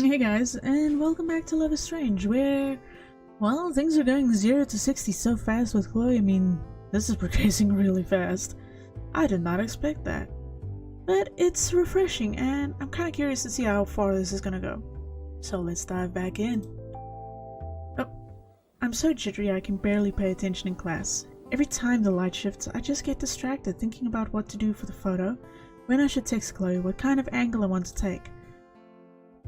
Hey guys, and welcome back to Love is Strange, where, well, things are going 0 to 60 so fast with Chloe. I mean, this is progressing really fast. I did not expect that. But it's refreshing, and I'm kind of curious to see how far this is gonna go. So let's dive back in. Oh, I'm so jittery I can barely pay attention in class. Every time the light shifts, I just get distracted thinking about what to do for the photo, when I should text Chloe, what kind of angle I want to take.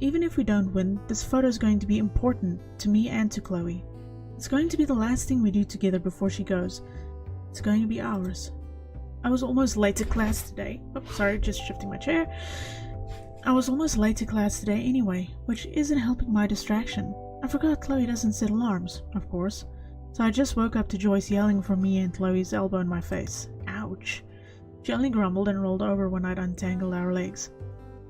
Even if we don't win, this photo is going to be important to me and to Chloe. It's going to be the last thing we do together before she goes. It's going to be ours. I was almost late to class today. Oh, sorry, just shifting my chair. I was almost late to class today anyway, which isn't helping my distraction. I forgot Chloe doesn't set alarms, of course. So I just woke up to Joyce yelling for me and Chloe's elbow in my face. Ouch. She only grumbled and rolled over when I'd untangled our legs.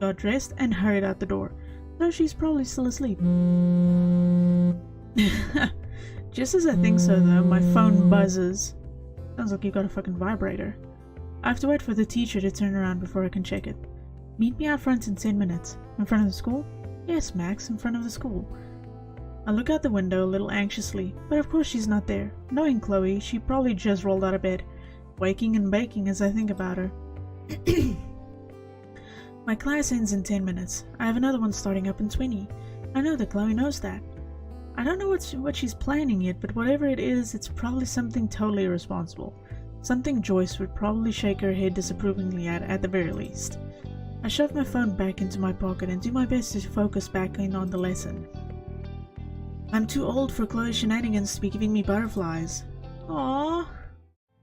Got dressed and hurried out the door. No, she's probably still asleep. Just as I think so though, my phone buzzes. Sounds like you got a fucking vibrator. I have to wait for the teacher to turn around before I can check it. Meet me out front in 10 minutes. In front of the school? Yes, Max, in front of the school. I look out the window a little anxiously, but of course she's not there. Knowing Chloe, she probably just rolled out of bed, waking and baking as I think about her. My class ends in 10 minutes. I have another one starting up in 20. I know that Chloe knows that. I don't know what she's planning yet, but whatever it is, it's probably something totally irresponsible. Something Joyce would probably shake her head disapprovingly at the very least. I shove my phone back into my pocket and do my best to focus back in on the lesson. I'm too old for Chloe's shenanigans to be giving me butterflies. Aww.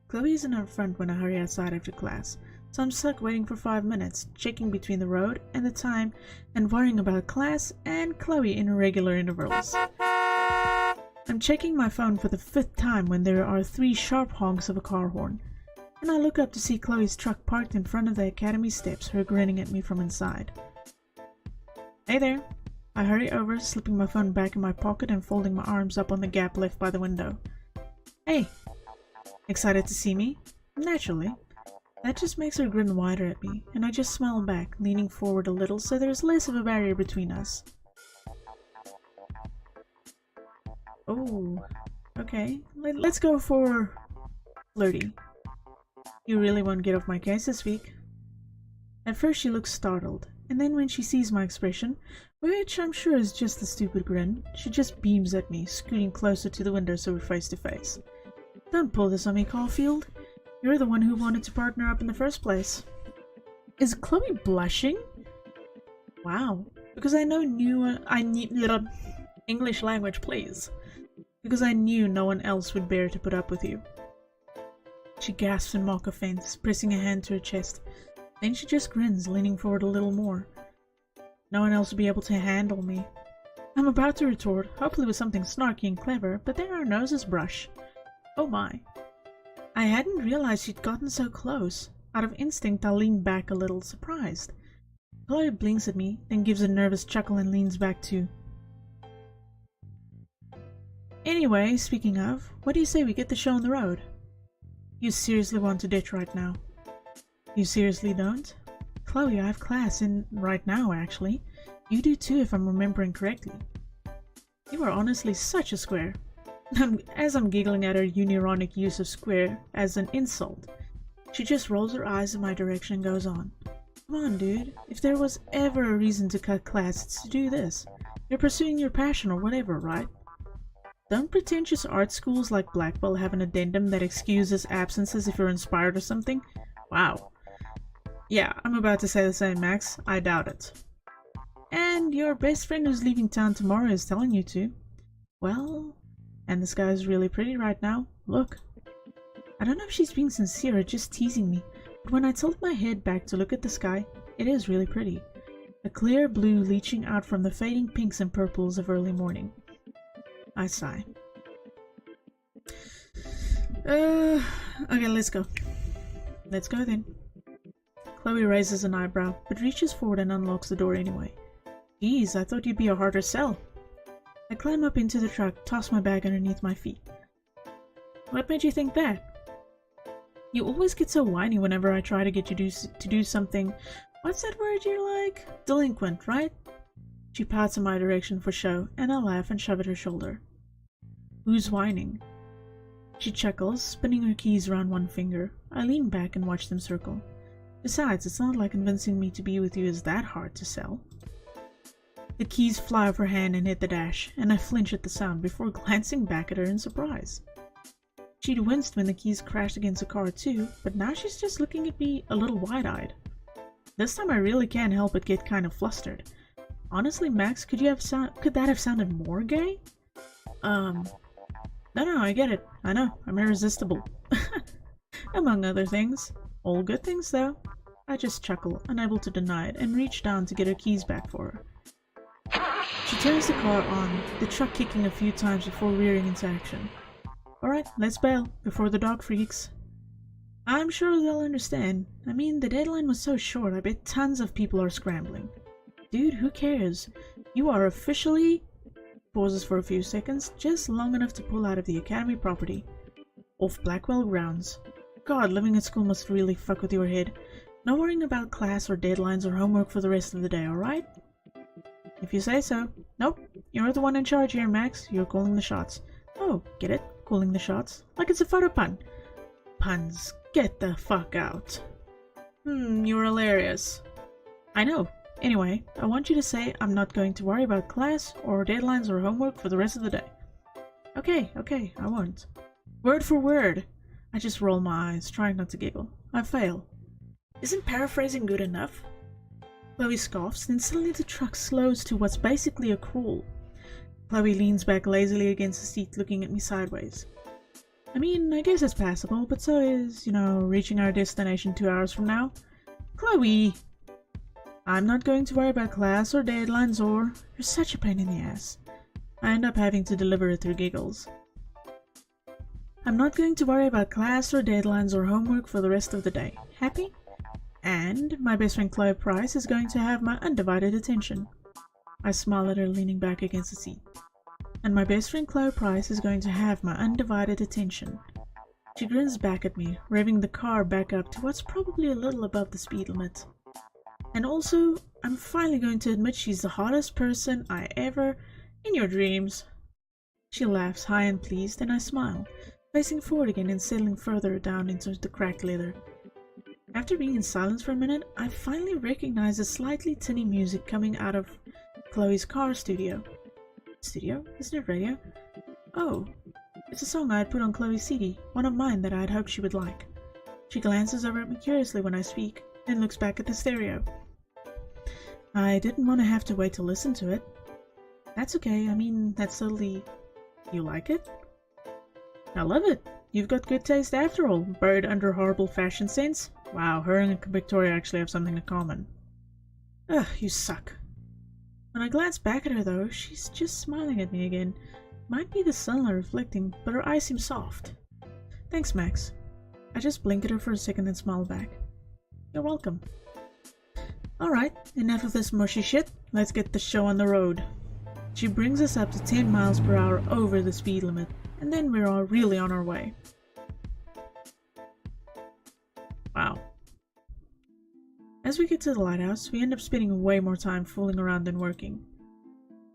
Chloe isn't up front when I hurry outside after class. So I'm stuck waiting for 5 minutes, checking between the road and the time, and worrying about class and Chloe in irregular intervals. I'm checking my phone for the 5th time when there are 3 sharp honks of a car horn, and I look up to see Chloe's truck parked in front of the academy steps, her grinning at me from inside. Hey there! I hurry over, slipping my phone back in my pocket and folding my arms up on the gap left by the window. Hey! Excited to see me? Naturally. That just makes her grin wider at me, and I just smile back, leaning forward a little so there's less of a barrier between us. Oh, okay. Let's go for flirty. You really won't get off my case this week. At first she looks startled, and then when she sees my expression, which I'm sure is just a stupid grin, she just beams at me, scooting closer to the window so we're face to face. Don't pull this on me, Caulfield. You're the one who wanted to partner up in the first place. Is Chloe blushing? Wow. Because I knew English language, please. Because I knew no one else would bear to put up with you. She gasps in mock offense, pressing a hand to her chest. Then she just grins, leaning forward a little more. No one else would be able to handle me. I'm about to retort, hopefully with something snarky and clever, but then our noses brush. Oh my. I hadn't realized she'd gotten so close. Out of instinct, I lean back a little, surprised. Chloe blinks at me, then gives a nervous chuckle and leans back too. Anyway, speaking of, what do you say we get the show on the road? You seriously want to ditch right now? You seriously don't? Chloe, I have class in right now, actually. You do too, if I'm remembering correctly. You are honestly such a square. As I'm giggling at her unironic use of square as an insult, she just rolls her eyes in my direction and goes on. Come on, dude. If there was ever a reason to cut class, it's to do this. You're pursuing your passion or whatever, right? Don't pretentious art schools like Blackwell have an addendum that excuses absences if you're inspired or something? Wow. Yeah, I'm about to say the same, Max. I doubt it. And your best friend who's leaving town tomorrow is telling you to. Well... And the sky is really pretty right now. Look. I don't know if she's being sincere or just teasing me, but when I tilt my head back to look at the sky, it is really pretty. A clear blue leaching out from the fading pinks and purples of early morning. I sigh. Okay, let's go. Let's go then. Chloe raises an eyebrow, but reaches forward and unlocks the door anyway. Geez, I thought you'd be a harder sell. I climb up into the truck, toss my bag underneath my feet. What made you think that? You always get so whiny whenever I try to get you to do something. What's that word you're like? Delinquent, right? She pouts in my direction for show, and I laugh and shove at her shoulder. Who's whining? She chuckles, spinning her keys around one finger. I lean back and watch them circle. Besides, it's not like convincing me to be with you is that hard to sell. The keys fly off her hand and hit the dash, and I flinch at the sound before glancing back at her in surprise. She'd winced when the keys crashed against the car too, but now she's just looking at me a little wide-eyed. This time I really can't help but get kind of flustered. Honestly, Max, could that have sounded more gay? No, I get it. I know, I'm irresistible. Among other things. All good things, though. I just chuckle, unable to deny it, and reach down to get her keys back for her. She turns the car on, the truck kicking a few times before rearing into action. Alright, let's bail, before the dog freaks. I'm sure they'll understand. I mean, the deadline was so short, I bet tons of people are scrambling. Dude, who cares? You are officially... Pauses for a few seconds, just long enough to pull out of the academy property. Off Blackwell grounds. God, living at school must really fuck with your head. No worrying about class or deadlines or homework for the rest of the day, alright? If you say so. Nope, you're the one in charge here, Max. You're calling the shots. Oh, get it? Calling the shots? Like it's a photo pun. Puns, get the fuck out. You're hilarious. I know. Anyway, I want you to say I'm not going to worry about class or deadlines or homework for the rest of the day. Okay, I won't. Word for word. I just roll my eyes, trying not to giggle. I fail. Isn't paraphrasing good enough? Chloe scoffs, then suddenly the truck slows to what's basically a crawl. Chloe leans back lazily against the seat, looking at me sideways. I mean, I guess it's passable, but so is, reaching our destination 2 hours from now. Chloe! I'm not going to worry about class or deadlines or... You're such a pain in the ass. I end up having to deliver it through giggles. I'm not going to worry about class or deadlines or homework for the rest of the day. Happy? And my best friend Chloe Price is going to have my undivided attention. I smile at her, leaning back against the seat. And my best friend Chloe Price is going to have my undivided attention. She grins back at me, revving the car back up to what's probably a little above the speed limit. And also, I'm finally going to admit she's the hottest person I ever... in your dreams. She laughs, high and pleased, and I smile, facing forward again and settling further down into the cracked leather. After being in silence for a minute, I finally recognize the slightly tinny music coming out of Chloe's car studio. Studio? Isn't it radio? Oh, it's a song I had put on Chloe's CD, one of mine that I had hoped she would like. She glances over at me curiously when I speak, then looks back at the stereo. I didn't want to have to wait to listen to it. That's okay, I mean, that's totally... You like it? I love it. You've got good taste after all, buried under horrible fashion sense. Wow, her and Victoria actually have something in common. Ugh, you suck. When I glance back at her though, she's just smiling at me again. Might be the sunlight reflecting, but her eyes seem soft. Thanks, Max. I just blink at her for a second and smile back. You're welcome. Alright, enough of this mushy shit. Let's get the show on the road. She brings us up to 10 miles per hour over the speed limit, and then we're all really on our way. Wow. As we get to the lighthouse, we end up spending way more time fooling around than working.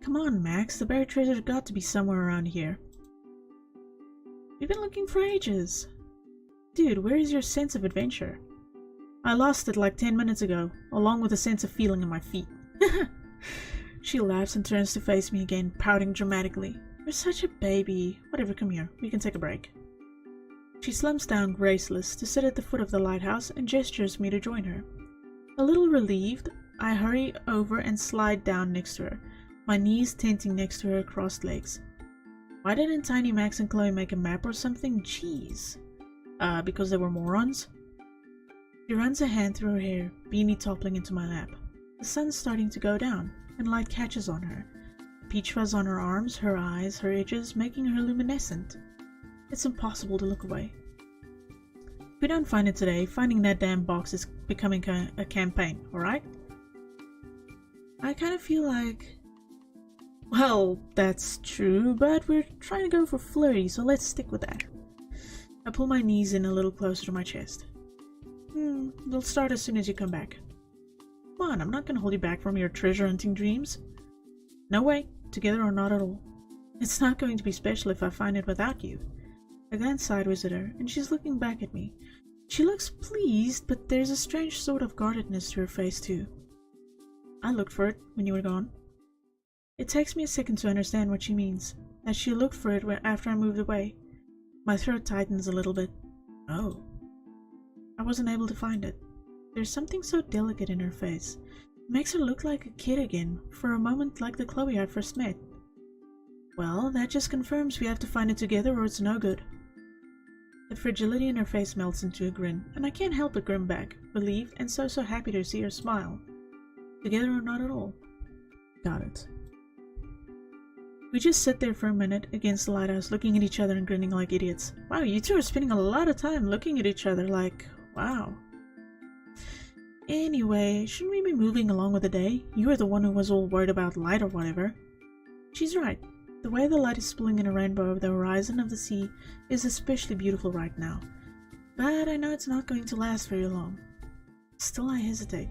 Come on, Max, the buried treasure's got to be somewhere around here. We've been looking for ages. Dude, where is your sense of adventure? I lost it like 10 minutes ago, along with a sense of feeling in my feet. She laughs and turns to face me again, pouting dramatically. You're such a baby. Whatever, come here. We can take a break. She slumps down graceless to sit at the foot of the lighthouse and gestures me to join her. A little relieved, I hurry over and slide down next to her, my knees tenting next to her crossed legs. Why didn't Tiny Max and Chloe make a map or something? Jeez. Because they were morons? She runs a hand through her hair, beanie toppling into my lap. The sun's starting to go down, and light catches on her. Peach fuzz on her arms, her eyes, her edges, making her luminescent. It's impossible to look away. If we don't find it today, finding that damn box is becoming a campaign, alright? I kind of feel like... Well, that's true, but we're trying to go for flirty, so let's stick with that. I pull my knees in a little closer to my chest. We'll start as soon as you come back. Come on, I'm not gonna hold you back from your treasure hunting dreams. No way, together or not at all. It's not going to be special if I find it without you. I glance sideways at her, and she's looking back at me. She looks pleased, but there's a strange sort of guardedness to her face too. I looked for it when you were gone. It takes me a second to understand what she means, that she looked for it after I moved away. My throat tightens a little bit. Oh. I wasn't able to find it. There's something so delicate in her face. It makes her look like a kid again, for a moment like the Chloe I first met. Well, that just confirms we have to find it together or it's no good. The fragility in her face melts into a grin, and I can't help but grin back, relieved and so happy to see her smile. Together or not at all. Got it. We just sit there for a minute against the lighthouse, looking at each other and grinning like idiots. Wow, you two are spending a lot of time looking at each other like, wow. Anyway, shouldn't we be moving along with the day? You were the one who was all worried about light or whatever. She's right. The way the light is spilling in a rainbow over the horizon of the sea is especially beautiful right now. But I know it's not going to last very long. Still, I hesitate.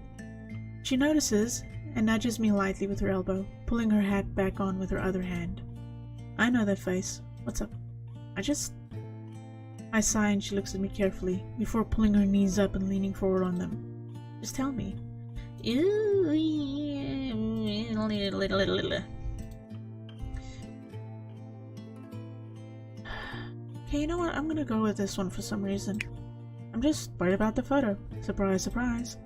She notices and nudges me lightly with her elbow, pulling her hat back on with her other hand. I know that face. What's up? I sigh and she looks at me carefully, before pulling her knees up and leaning forward on them. Just tell me. Okay, you know what? I'm gonna go with this one for some reason. I'm just worried about the photo. Surprise, surprise.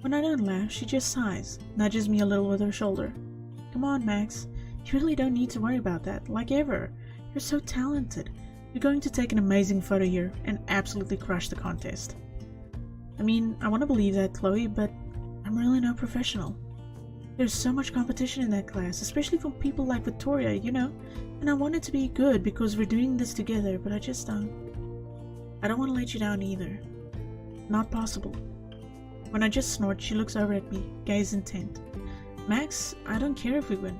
When I don't laugh, she just sighs, nudges me a little with her shoulder. Come on, Max. You really don't need to worry about that, like ever. You're so talented. You're going to take an amazing photo here and absolutely crush the contest. I mean, I want to believe that, Chloe, but I'm really no professional. There's so much competition in that class, especially from people like Victoria, you know? And I want it to be good because we're doing this together, but I just don't. I don't want to let you down either. Not possible. When I just snort, she looks over at me, gaze intent. Max, I don't care if we win.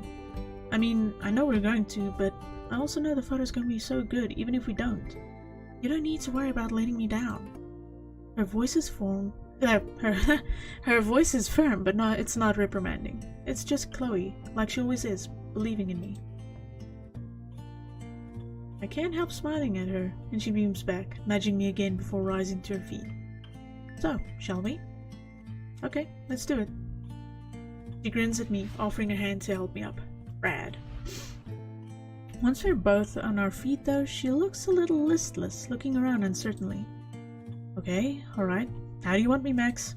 I mean, I know we're going to, but I also know the photo's going to be so good even if we don't. You don't need to worry about letting me down. Her voice is firm. Her voice is firm, but it's not reprimanding. It's just Chloe, like she always is, believing in me. I can't help smiling at her, and she beams back, nudging me again before rising to her feet. So, shall we? Okay, let's do it. She grins at me, offering her hand to help me up. Rad. Once we're both on our feet though, she looks a little listless, looking around uncertainly. Okay, alright. How do you want me, Max?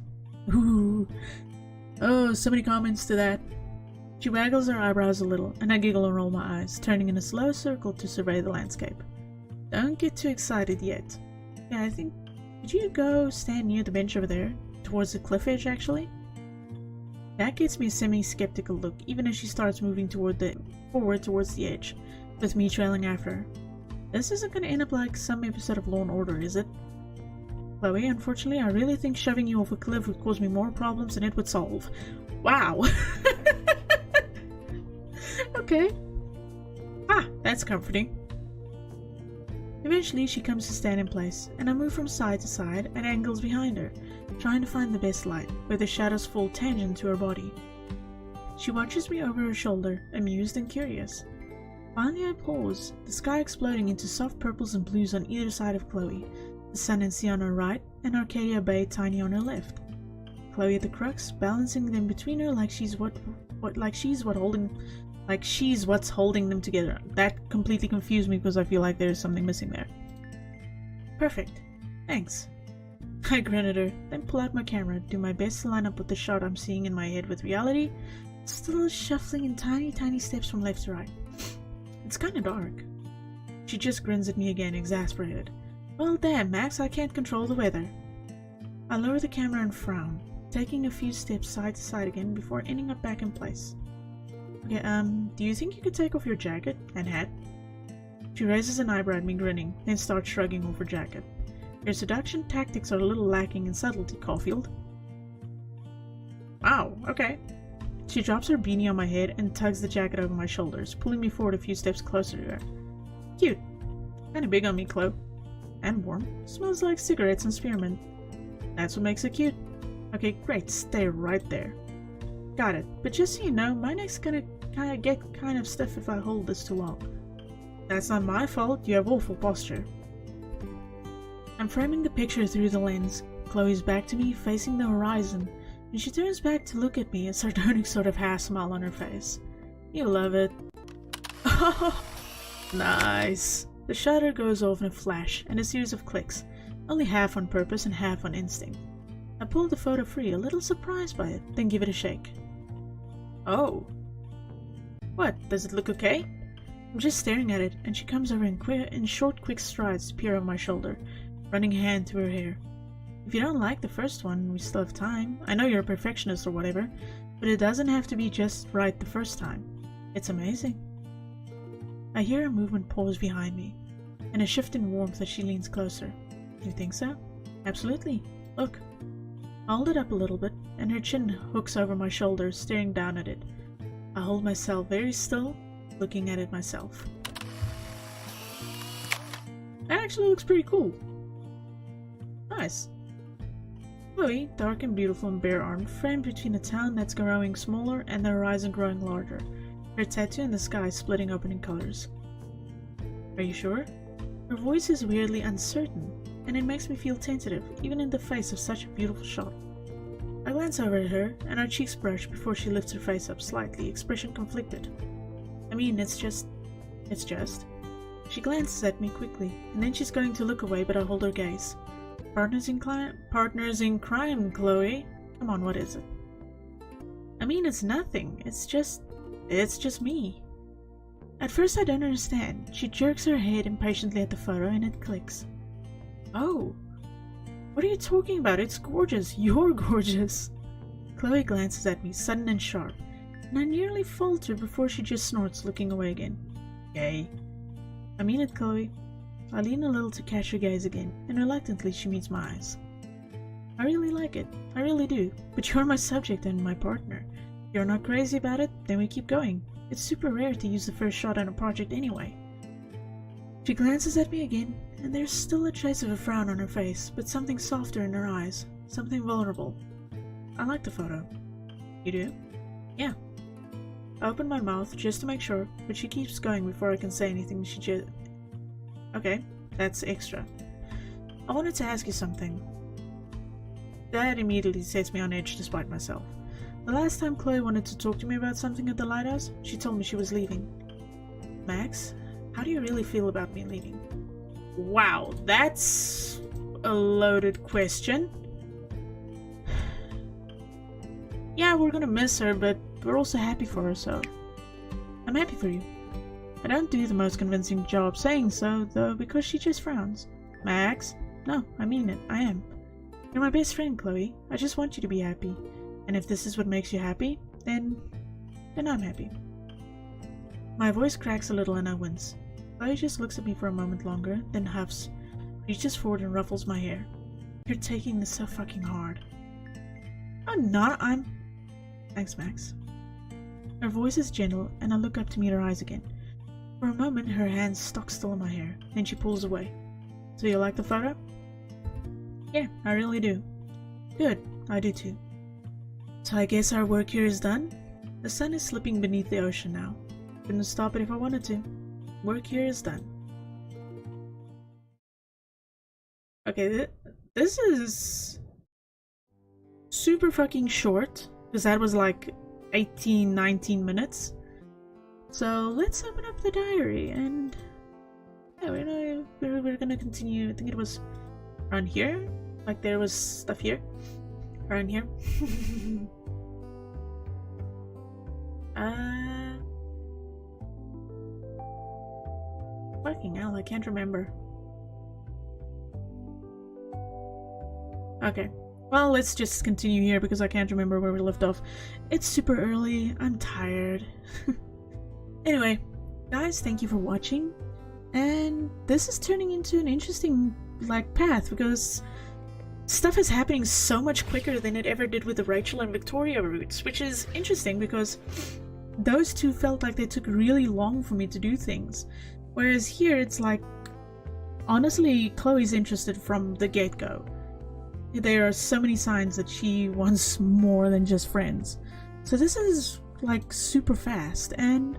Ooh. Oh, so many comments to that. She waggles her eyebrows a little, and I giggle and roll my eyes, turning in a slow circle to survey the landscape. Don't get too excited yet. Yeah, I think... Could you go stand near the bench over there? Towards the cliff edge, actually? That gets me a semi-skeptical look, even as she starts moving forward towards the edge, with me trailing after her. This isn't going to end up like some episode of Law & Order, is it? Chloe, unfortunately, I really think shoving you off a cliff would cause me more problems than it would solve. Wow! Okay. Ah, that's comforting. Eventually, she comes to stand in place, and I move from side to side at angles behind her, trying to find the best light, where the shadows fall tangent to her body. She watches me over her shoulder, amused and curious. Finally, I pause, the sky exploding into soft purples and blues on either side of Chloe, the sun and sea on her right, and Arcadia Bay tiny on her left. Chloe at the crux, balancing them between her like she's what's holding them together. That completely confused me because I feel like there's something missing there. Perfect. Thanks. I grin at her, then pull out my camera, do my best to line up with the shot I'm seeing in my head with reality, still shuffling in tiny steps from left to right. It's kinda dark. She just grins at me again, exasperated. Well damn, Max, I can't control the weather. I lower the camera and frown, taking a few steps side to side again before ending up back in place. Okay, do you think you could take off your jacket and hat? She raises an eyebrow at me, grinning, then starts shrugging off her jacket. Your seduction tactics are a little lacking in subtlety, Caulfield. Wow, okay. She drops her beanie on my head and tugs the jacket over my shoulders, pulling me forward a few steps closer to her. Cute. Kinda big on me, Chloe. And warm. Smells like cigarettes and spearmint. That's what makes it cute. Okay, great. Stay right there. Got it. But just so you know, my neck's gonna get kind of stiff if I hold this too long. That's not my fault, you have awful posture. I'm framing the picture through the lens. Chloe's back to me, facing the horizon, and she turns back to look at me, a sardonic sort of half smile on her face. You love it. Oh, nice. The shutter goes off in a flash, and a series of clicks, only half on purpose and half on instinct. I pull the photo free, a little surprised by it, then give it a shake. Oh. What, does it look okay? I'm just staring at it, and she comes over in short, quick strides to peer over my shoulder, running a hand through her hair. If you don't like the first one, we still have time. I know you're a perfectionist or whatever, but it doesn't have to be just right the first time. It's amazing. I hear a movement pause behind me, and a shift in warmth as she leans closer. You think so? Absolutely. Look. I hold it up a little bit, and her chin hooks over my shoulder, staring down at it. I hold myself very still, looking at it myself. That actually looks pretty cool. Nice. Chloe, dark and beautiful and bare-armed, framed between a town that's growing smaller and the horizon growing larger, her tattoo in the sky splitting open in colors. Are you sure? Her voice is weirdly uncertain, and it makes me feel tentative, even in the face of such a beautiful shot. I glance over at her, and our cheeks brush before she lifts her face up slightly, expression conflicted. I mean, it's just... She glances at me quickly, and then she's going to look away, but I hold her gaze. Partners in crime, Chloe. Come on, what is it? I mean, it's nothing. It's just me. At first I don't understand. She jerks her head impatiently at the photo, and it clicks. Oh. What are you talking about? It's gorgeous. You're gorgeous. Chloe glances at me, sudden and sharp, and I nearly falter before she just snorts, looking away again. Gay. I mean it, Chloe. I lean a little to catch her gaze again, and reluctantly she meets my eyes. I really like it. I really do. But you're my subject and my partner. If you're not crazy about it, then we keep going. It's super rare to use the first shot on a project anyway. She glances at me again, and there's still a trace of a frown on her face, but something softer in her eyes. Something vulnerable. I like the photo. You do? Yeah. I open my mouth just to make sure, but she keeps going before I can say anything. Okay, that's extra. I wanted to ask you something. That immediately sets me on edge despite myself. The last time Chloe wanted to talk to me about something at the Lighthouse, she told me she was leaving. Max, how do you really feel about me leaving? Wow, that's a loaded question. Yeah, we're gonna miss her, but we're also happy for her, so... I'm happy for you. I don't do the most convincing job saying so, though, because she just frowns. Max? No, I mean it. I am. You're my best friend, Chloe. I just want you to be happy. And if this is what makes you happy, then I'm happy. My voice cracks a little and I wince. Chloe just looks at me for a moment longer, then huffs, reaches forward and ruffles my hair. You're taking this so fucking hard. I'm not, Thanks, Max. Her voice is gentle, and I look up to meet her eyes again. For a moment, her hands stock still in my hair, then she pulls away. So you like the photo? Yeah, I really do. Good, I do too. So I guess our work here is done? The sun is slipping beneath the ocean now. Couldn't stop it if I wanted to. Work here is done. Okay, this is super fucking short, because that was like 19 minutes. So let's open up the diary, and yeah, we're gonna continue. I think it was around here, like there was stuff here, around here. Fucking hell, I can't remember. Okay, well, let's just continue here because I can't remember where we left off. It's super early, I'm tired. Anyway, guys, thank you for watching, and this is turning into an interesting, like, path, because stuff is happening so much quicker than it ever did with the Rachel and Victoria routes, which is interesting because those two felt like they took really long for me to do things, whereas here it's like, honestly, Chloe's interested from the get-go. There are so many signs that she wants more than just friends. So this is like super fast, and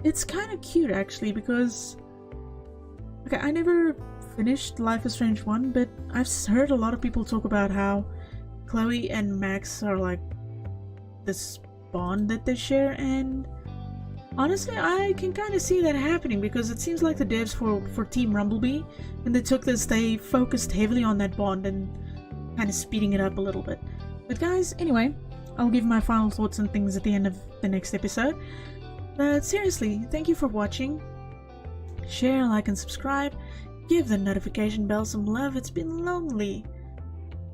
it's kind of cute actually, because okay, I never finished Life is Strange 1, but I've heard a lot of people talk about how Chloe and Max are like this bond that they share, and honestly I can kind of see that happening, because it seems like the devs for Team Rumblebee, when they took this, they focused heavily on that bond and kind of speeding it up a little bit. But guys, anyway, I'll give my final thoughts and things at the end of the next episode. But seriously, thank you for watching. Share, like, and subscribe. Give the notification bell some love, it's been lonely.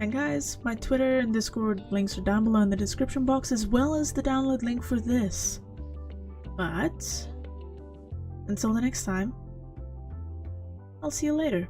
And guys, my Twitter and Discord links are down below in the description box, as well as the download link for this. But until the next time, I'll see you later.